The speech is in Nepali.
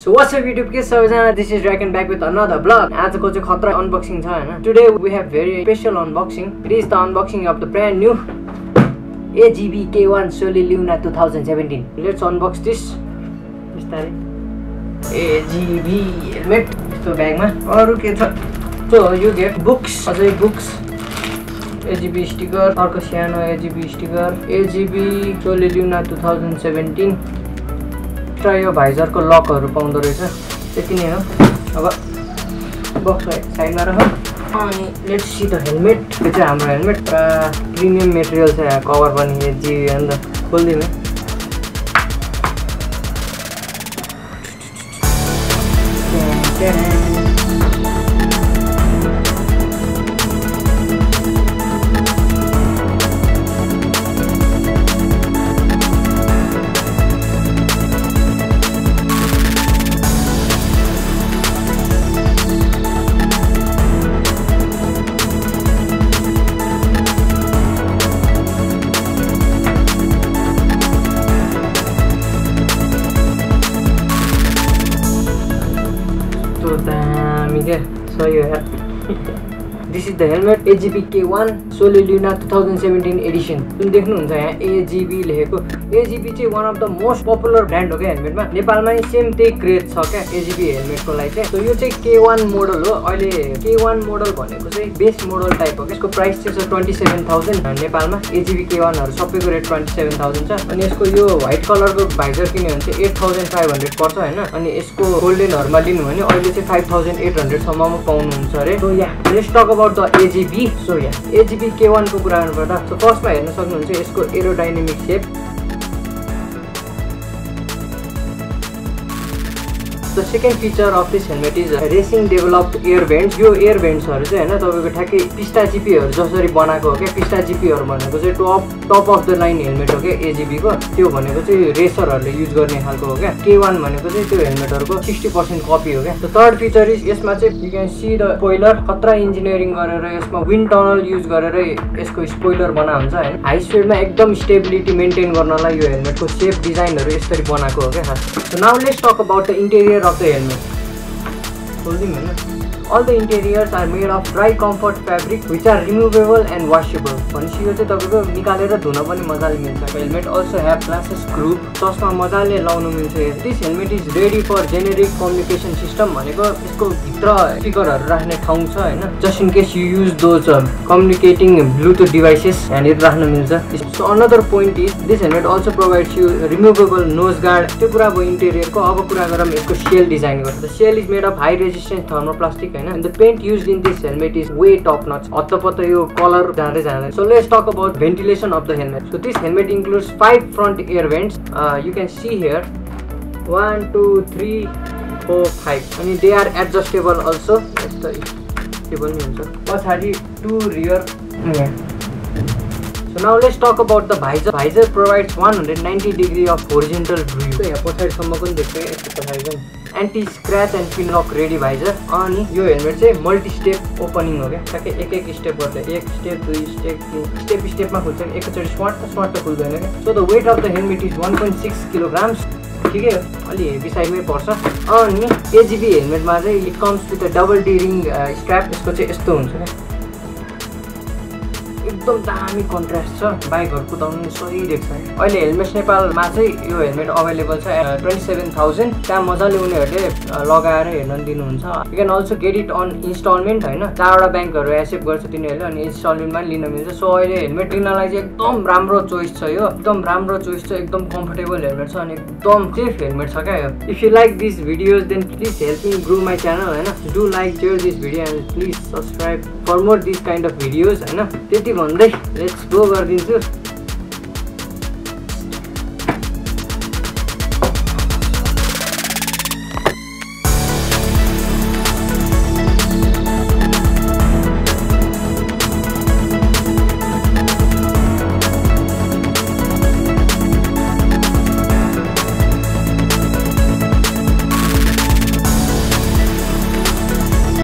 So what's up YouTube kids, this is Dragon back with another vlog. आजको चाहिँ खतरा unboxing छ हैन. Today we have very special unboxing. It is the unboxing of the brand new AGV K1 SOLELUNA 2017. Let's unbox this. AGV helmet. So bag ma aru ke cha? So you get books, अझै books. AGV sticker, अर्को सानो AGV sticker, AGV SOLELUNA 2017. यो भाइजर को लकहरु पाउँदो रहेछ. त्यति नै हो. अब बक्स साइडमा राख. अनि लेट्स सी द हेलमेट. यो चाहिँ हाम्रो हेलमेट प्रिमियम मटेरियल छ. यहाँ कभर पनि एजीवी हो नि त. खोल्दिनु. So yeah, this is the helmet AGV K1 SOLELUNA 2017 edition. जुन देख्नुहुन्छ यहाँ AGV लेखेको. AGV चाहिँ one of the most popular brand हो क्या हेलमेटमा. नेपालमा नि सेम त्यही क्रेज छ क्या AGV हेलमेटको लागि चाहिँ. So यो चाहिँ K1 मोडल हो. अहिले K1 मोडल भनेको चाहिँ बेस मोडल टाइप हो. यसको प्राइस चाहिँ छ 27000 नेपालमा. AGV K1 हरु सबैको रेट 27000 छ. अनि यसको यो व्हाइट कलरको भाइजर किन्यो भने चाहिँ 8500 पर्छ हैन. अनि यसको गोल्डन हरुमा लिनु भने अहिले चाहिँ 5800 सम्ममा पाउनुहुन्छ रे. So yeah, let's talk about the AGV. So yeah, AGV K1 को कुरा गर्नुपर्दा so फर्स्टमा हेर्न सक्नुहुन्छ यसको aerodynamic shape. The second feature of this helmet is racing developed air vents. यो air vents हरु चाहिँ हैन तपाईको ठ्याक्कै पिस्टा जिपी हरु जसरी बनाएको हो के. पिस्टा जिपी हरु भनेको चाहिँ top of the line helmet हो के AGV को. त्यो भनेको चाहिँ रेसरहरुले युज गर्ने खालको हो के. K1 भनेको चाहिँ त्यो हेलमेटहरुको 60% कपी हो के. The third feature is यसमा चाहिँ you can see the spoiler. खतरा इन्जिनियरिङ गरेर यसमा विन्ड टनल युज गरेर यसको स्पोइलर बना हुन्छ हैन. हाई स्पिडमा एकदम स्टेबिलिटी मेन्टेन गर्नलाई यो हेलमेटको शेप डिजाइनहरु यसरी बनाएको हो के. So now let's talk about the interior of the helmet. All the interiors are made of dry comfort fabric which are removable and washable. भनेपछि यो चाहिँ तपाईको निकालेर धुन पनि मजाले मिल्छ. Helmet also have glasses group. चस्मा मजाले लाउन मिल्छ. This helmet is ready for generic communication system. भनेको यसको भित्र स्पिकरहरु राख्ने ठाउँ छ हैन. Just in case you use those communicating Bluetooth devices and it राख्न मिल्छ. So another point is this helmet also provides you removable nose guard. त्यो कुरा भयो interior को. अब कुरा गरौँ यसको shell design गर्दा. The shell is made of high resistance thermoplastic. And the paint used in this helmet is way top notch. अत्तपत्त यो कलर जाँदै जाँदैन. So let's talk about ventilation of the helmet. So this helmet includes 5 front air vents. You can see here 1 2 3 4 5 and they are adjustable also. यस्तो टेबल नि हुन्छ. पछाडी 2 rear. So now let's talk about the visor. Visor provides 190 degree of horizontal view. So यहाँ पछाडी सम्म पनि देख्छ यस्तो पछाडी पनि anti scratch and pin lock ready visor. अनि यो हेलमेट चाहिँ मल्टी स्टेप ओपनिङ हो क्या. ठ्याक्कै एक स्टेप गर्छ. एक स्टेप दुई स्टेप स्टेपमा खुल्छ. एकैचोटी स्मार्ट खुल्दैन क्या. So the weight of the helmet is 1.6 kilograms. ठिकै हो, अलि हेभी साइडमै पर्छ. अनि AGV हेलमेटमा चाहिँ it comes with a double D ring strap. यसको चाहिँ यस्तो हुन्छ क्या. एकदम दामी कन्ट्रास्ट छ. बाइकहरु कुदाउनु सही देख्छ. अहिले हेलमेट नेपालमा चाहिँ यो हेलमेट अवेलेबल छ 27000. त्यहाँ मजाले उनीहरुले लगाएर हेर्न दिनुहुन्छ. You can also get it on installment हैन. चारवटा ब्याङ्कहरु एक्सेप्ट गर्छ तिनीहरुले अनि इन्स्टलमेन्टमा लिन मिल्छ. सो अहिले हेलमेट लिनलाई चाहिँ एकदम राम्रो चोइस छ यो. एकदम राम्रो चोइस छ. एकदम कम्फर्टेबल हेलमेट छ अनि एकदम सेफ हेलमेट छ क्या यो. If you like this videos then please help me grow my channel हैन. Do like share this video and please subscribe for more this kind of videos हैन. त्यति भन्दै लेट्स गो गरिदिन्छु.